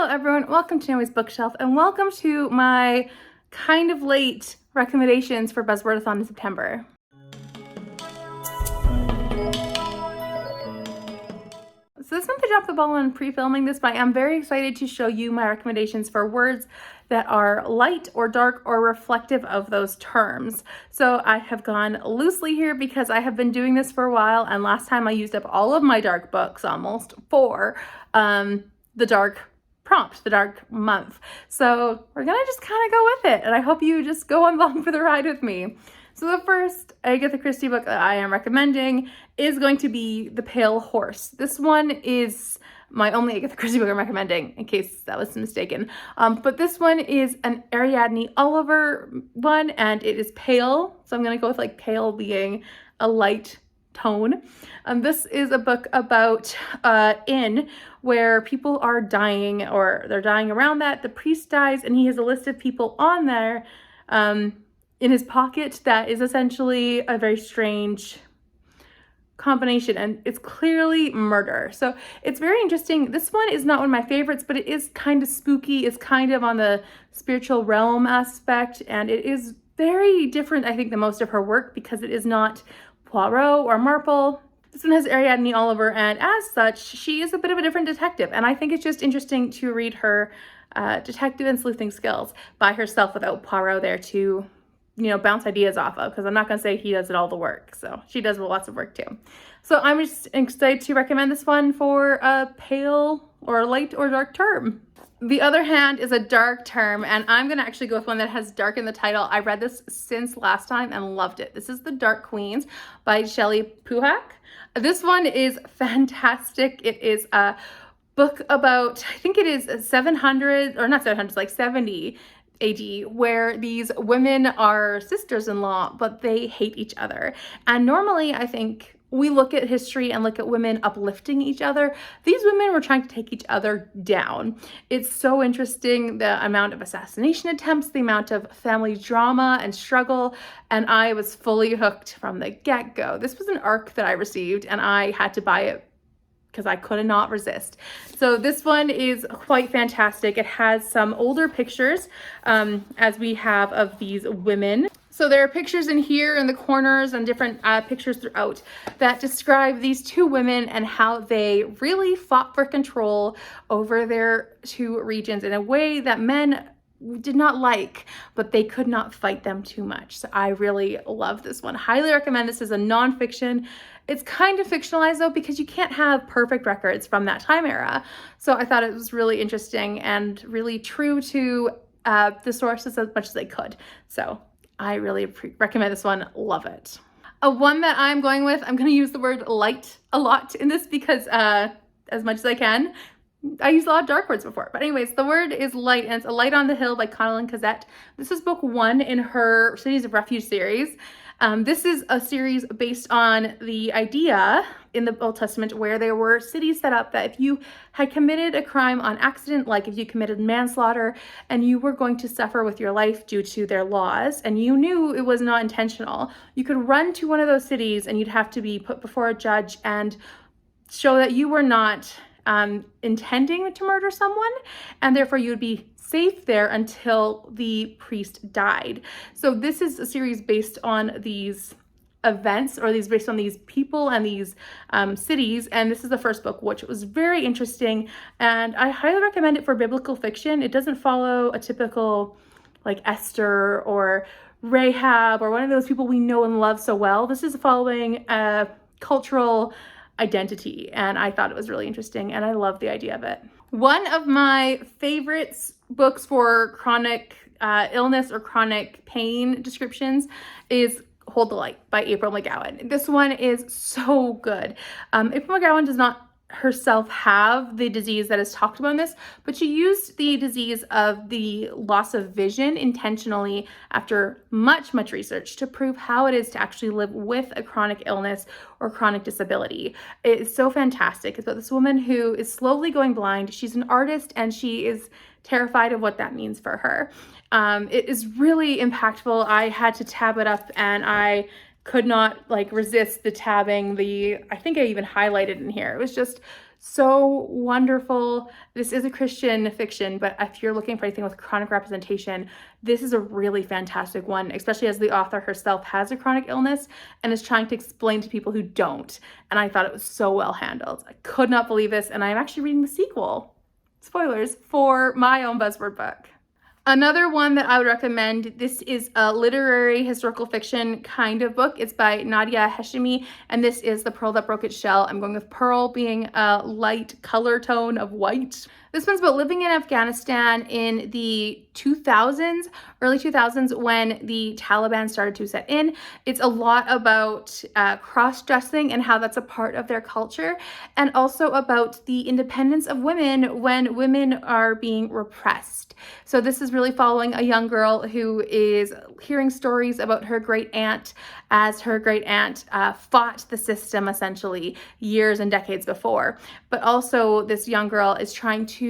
everyone, welcome to Naomi's Bookshelf and welcome to my kind of late recommendations for Buzzwordathon in September. So this month I dropped the ball on pre-filming this, but I am very excited to show you my recommendations for words that are light or dark or reflective of those terms. So I have gone loosely here because I have been doing this for a while, and last time I used up all of my dark books almost for the dark prompt, the dark month. So we're gonna just kind of go with it, and I hope you just go along for the ride with me. So the first Agatha Christie book that I am recommending is going to be The Pale Horse. This one is my only Agatha Christie book I'm recommending, in case that was mistaken. But this one is an Ariadne Oliver one, and it is pale. So I'm gonna go with like pale being a light tone. This is a book about inn where people are dying, or they're dying around that. The priest dies and he has a list of people on there in his pocket that is essentially a very strange combination, and it's clearly murder. So it's very interesting. This one is not one of my favorites, but it is kind of spooky. It's kind of on the spiritual realm aspect, and it is very different, I think, than most of her work because it is not Poirot or Marple. This one has Ariadne Oliver, and as such, she is a bit of a different detective, and I think it's just interesting to read her detective and sleuthing skills by herself without Poirot there to bounce ideas off of, because I'm not going to say he does it all the work. So she does lots of work too. So I'm just excited to recommend this one for a pale or light or dark term. The other hand is a dark term, and I'm going to actually go with one that has dark in the title. I read this since last time and loved it. This is The Dark Queens by Shelley Puhak. This one is fantastic. It is a book about, I think it is 700, or not 700, like 70 AD, where these women are sisters-in-law, but they hate each other. And normally, I think we look at history and look at women uplifting each other. These women were trying to take each other down. It's so interesting, the amount of assassination attempts, the amount of family drama and struggle, and I was fully hooked from the get-go. This was an ARC that I received, and I had to buy it because I could not resist. So this one is quite fantastic. It has some older pictures, as we have, of these women. So there are pictures in here in the corners and different pictures throughout that describe these two women and how they really fought for control over their two regions in a way that men did not like, but they could not fight them too much. So I really love this one. Highly recommend. This is a nonfiction. It's kind of fictionalized though, because you can't have perfect records from that time era. So I thought it was really interesting and really true to the sources as much as they could. So I really recommend this one. Love it. One that I'm going with, I'm going to use the word light a lot in this because as much as I can. I used a lot of dark words before, but anyways, the word is light, and it's A Light on the Hill by Connellan Cosette. This is book 1 in her Cities of Refuge series. This is a series based on the idea in the Old Testament where there were cities set up that if you had committed a crime on accident, like if you committed manslaughter and you were going to suffer with your life due to their laws and you knew it was not intentional, you could run to one of those cities and you'd have to be put before a judge and show that you were not intending to murder someone, and therefore you would be safe there until the priest died. So this is a series based on these events, or these based on these people and these cities, and this is the first book, which was very interesting, and I highly recommend it for biblical fiction. It doesn't follow a typical like Esther or Rahab or one of those people we know and love so well. This is following a cultural identity, and I thought it was really interesting, and I love the idea of it. One of my favorites books for chronic illness or chronic pain descriptions is Hold the Light by April McGowan. This one is so good. April McGowan does not herself have the disease that is talked about in this, but she used the disease of the loss of vision intentionally after much research to prove how it is to actually live with a chronic illness or chronic disability. It's so fantastic. It's about this woman who is slowly going blind. She's an artist and she is terrified of what that means for her. It is really impactful. I had to tab it up and I could not resist the tabbing. I think I even highlighted in here. It was just So wonderful. This is a Christian fiction, but if you're looking for anything with chronic representation, this is a really fantastic one, especially as the author herself has a chronic illness and is trying to explain to people who don't. And I thought it was so well handled. I could not believe this, and I'm actually reading the sequel, spoilers, for my own Buzzword book. Another one that I would recommend, this is a literary historical fiction kind of book. It's by Nadia Heshimi, and this is The Pearl That Broke Its Shell. I'm going with pearl being a light color tone of white. This one's about living in Afghanistan in the 2000s, early 2000s, when the Taliban started to set in. It's a lot about cross-dressing and how that's a part of their culture, and also about the independence of women when women are being repressed. So this is really following a young girl who is hearing stories about her great aunt, as her great aunt fought the system essentially years and decades before. But also this young girl is trying to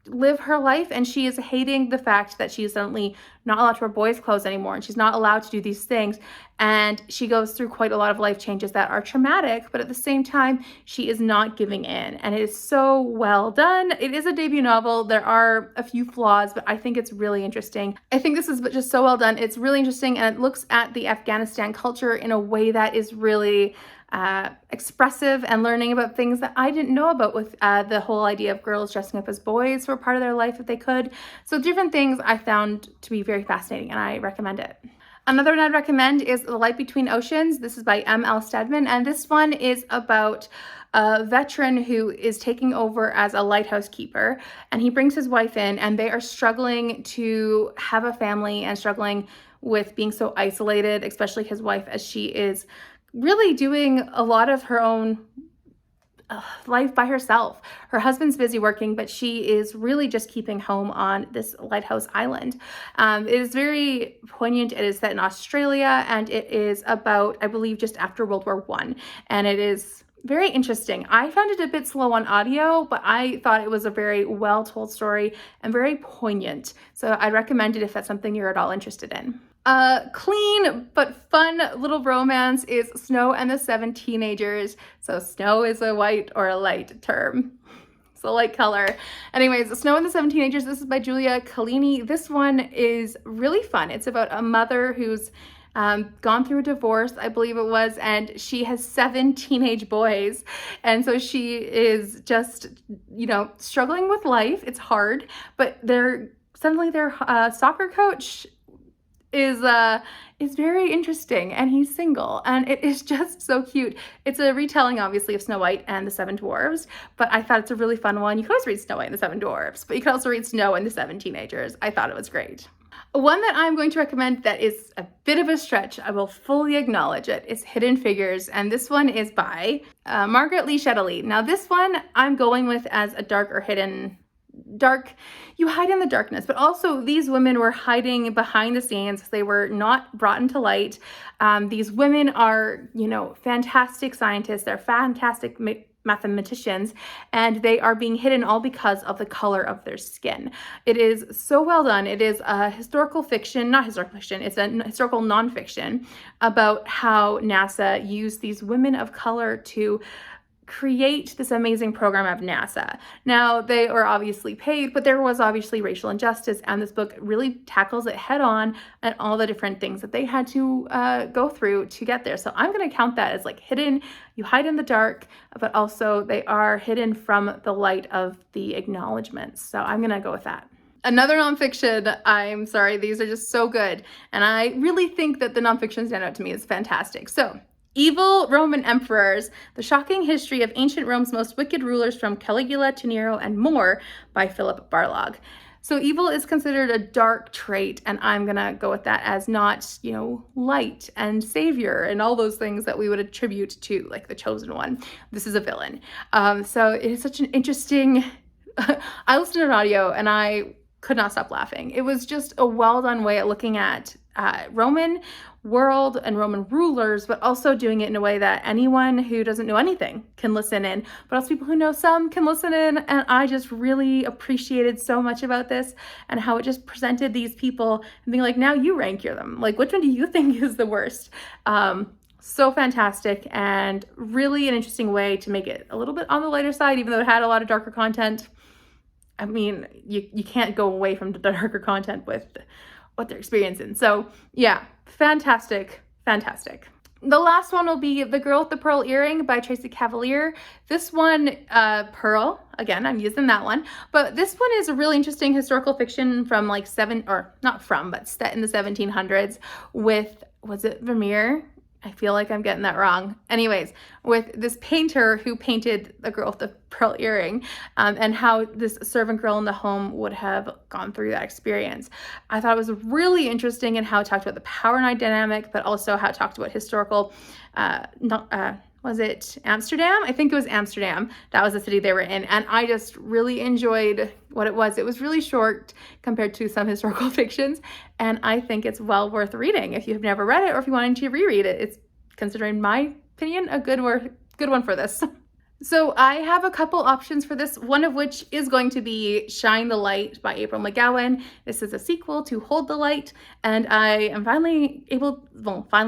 live her life, and she is hating the fact that she is suddenly not allowed to wear boys' clothes anymore, and she's not allowed to do these things. And she goes through quite a lot of life changes that are traumatic, but at the same time, she is not giving in. And it is so well done. It is a debut novel. There are a few flaws, but I think it's really interesting. I think this is just so well done. It's really interesting, and it looks at the Afghanistan culture in a way that is really expressive, and learning about things that I didn't know about, with the whole idea of girls dressing up as boys for part of their life if they could. So different things I found to be very fascinating, and I recommend it. Another one I'd recommend is The Light Between Oceans. This is by M.L. Stedman, and this one is about a veteran who is taking over as a lighthouse keeper, and he brings his wife in, and they are struggling to have a family and struggling with being so isolated, especially his wife, as she is really doing a lot of her own life by herself. Her husband's busy working, but she is really just keeping home on this lighthouse island. It is very poignant. It is set in Australia, and it is about, I believe, just after World War I. And it is very interesting. I found it a bit slow on audio, but I thought it was a very well told story and very poignant. So I recommend it if that's something you're at all interested in. Clean but fun little romance is Snow and the Seven Teenagers. So snow is a white or a light term. It's a light color. Anyways, Snow and the Seven Teenagers, this is by Julia Collini. This one is really fun. It's about a mother who's gone through a divorce, I believe it was, and she has 7 teenage boys. And so she is just, struggling with life. It's hard, but suddenly their soccer coach is very interesting, and he's single, and it is just so cute. It's a retelling, obviously, of Snow White and the Seven Dwarves, but I thought it's a really fun one. You could also read Snow White and the Seven Dwarves, but you could also read Snow and the Seven Teenagers. I thought it was great. One that I'm going to recommend that is a bit of a stretch, I will fully acknowledge it, is Hidden Figures, and this one is by Margaret Lee Shetterly. Now this one I'm going with as a dark, you hide in the darkness, but also these women were hiding behind the scenes. They were not brought into light. These women are, fantastic scientists. They're fantastic mathematicians, and they are being hidden all because of the color of their skin. It is so well done. It is a historical fiction, not historical fiction, it's a historical nonfiction about how NASA used these women of color to create this amazing program of NASA. Now, they are obviously paid, but there was obviously racial injustice, and this book really tackles it head on and all the different things that they had to go through to get there. So I'm going to count that as like hidden. You hide in the dark, but also they are hidden from the light of the acknowledgments. So I'm going to go with that. Another nonfiction, I'm sorry, these are just so good. And I really think that the nonfiction stand out to me as fantastic. So, Evil Roman Emperors, The Shocking History of Ancient Rome's Most Wicked Rulers from Caligula to Nero and More by Philip Barlog. So evil is considered a dark trait, and I'm gonna go with that as not, light and savior and all those things that we would attribute to like the chosen one. This is a villain. So it is such an interesting, I listened to an audio and I could not stop laughing. It was just a well done way of looking at Roman world and Roman rulers, but also doing it in a way that anyone who doesn't know anything can listen in, but also people who know some can listen in. And I just really appreciated so much about this and how it just presented these people and being like, now you rank them. Like, which one do you think is the worst? so fantastic and really an interesting way to make it a little bit on the lighter side, even though it had a lot of darker content. I mean, you can't go away from the darker content with what they're experiencing. So yeah, fantastic, fantastic. The last one will be The Girl with the Pearl Earring by Tracy Cavalier. This one, Pearl, again, I'm using that one, but this one is a really interesting historical fiction from like set in the 1700s with, was it Vermeer? I feel like I'm getting that wrong. Anyways, with this painter who painted The Girl with the Pearl Earring, and how this servant girl in the home would have gone through that experience. I thought it was really interesting in how it talked about the power dynamic, but also how it talked about historical, was it Amsterdam? I think it was Amsterdam. That was the city they were in. And I just really enjoyed what it was. It was really short compared to some historical fictions. And I think it's well worth reading if you've never read it or if you wanted to reread it. It's, considering my opinion, a good one for this. So I have a couple options for this, one of which is going to be Shine the Light by April McGowan. This is a sequel to Hold the Light, and I am finally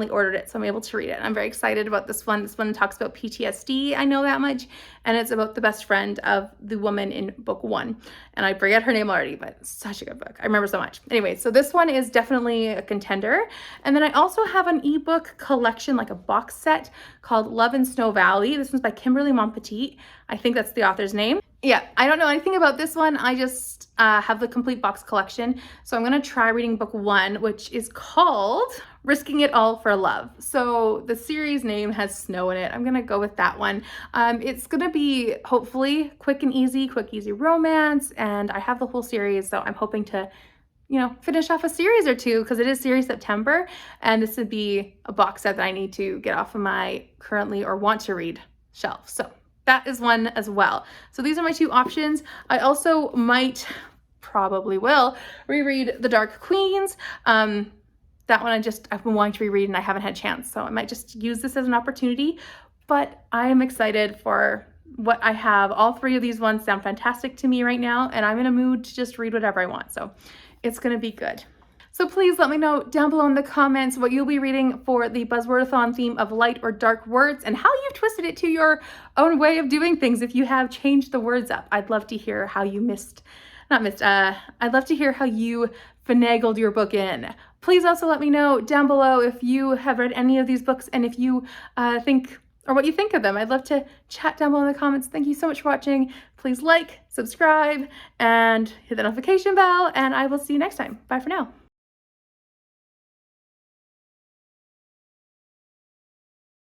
ordered it, so I'm able to read it. I'm very excited about this one. This one talks about PTSD, I know that much, and it's about the best friend of the woman in book 1. And I forget her name already, but it's such a good book. I remember so much. Anyway, so this one is definitely a contender. And then I also have an ebook collection, like a box set called Love in Snow Valley. This one's by Kimberly Montpetit. I think that's the author's name. Yeah, I don't know anything about this one. I just have the complete box collection. So I'm going to try reading book 1, which is called Risking It All for Love. So the series name has snow in it. I'm going to go with that one. It's going to be hopefully quick, easy romance. And I have the whole series. So I'm hoping to, finish off a series or two because it is series September. And this would be a box set that I need to get off of my currently or want to read shelf. So that is one as well. So these are my 2 options. I also probably will reread The Dark Queens. That one I've been wanting to reread and I haven't had a chance. So I might just use this as an opportunity, but I am excited for what I have. All 3 of these ones sound fantastic to me right now, and I'm in a mood to just read whatever I want. So it's going to be good. So please let me know down below in the comments what you'll be reading for the Buzzwordathon theme of light or dark words and how you've twisted it to your own way of doing things if you have changed the words up. I'd love to hear how you I'd love to hear how you finagled your book in. Please also let me know down below if you have read any of these books and if you think or what you think of them. I'd love to chat down below in the comments. Thank you so much for watching. Please like, subscribe, and hit the notification bell, and I will see you next time. Bye for now.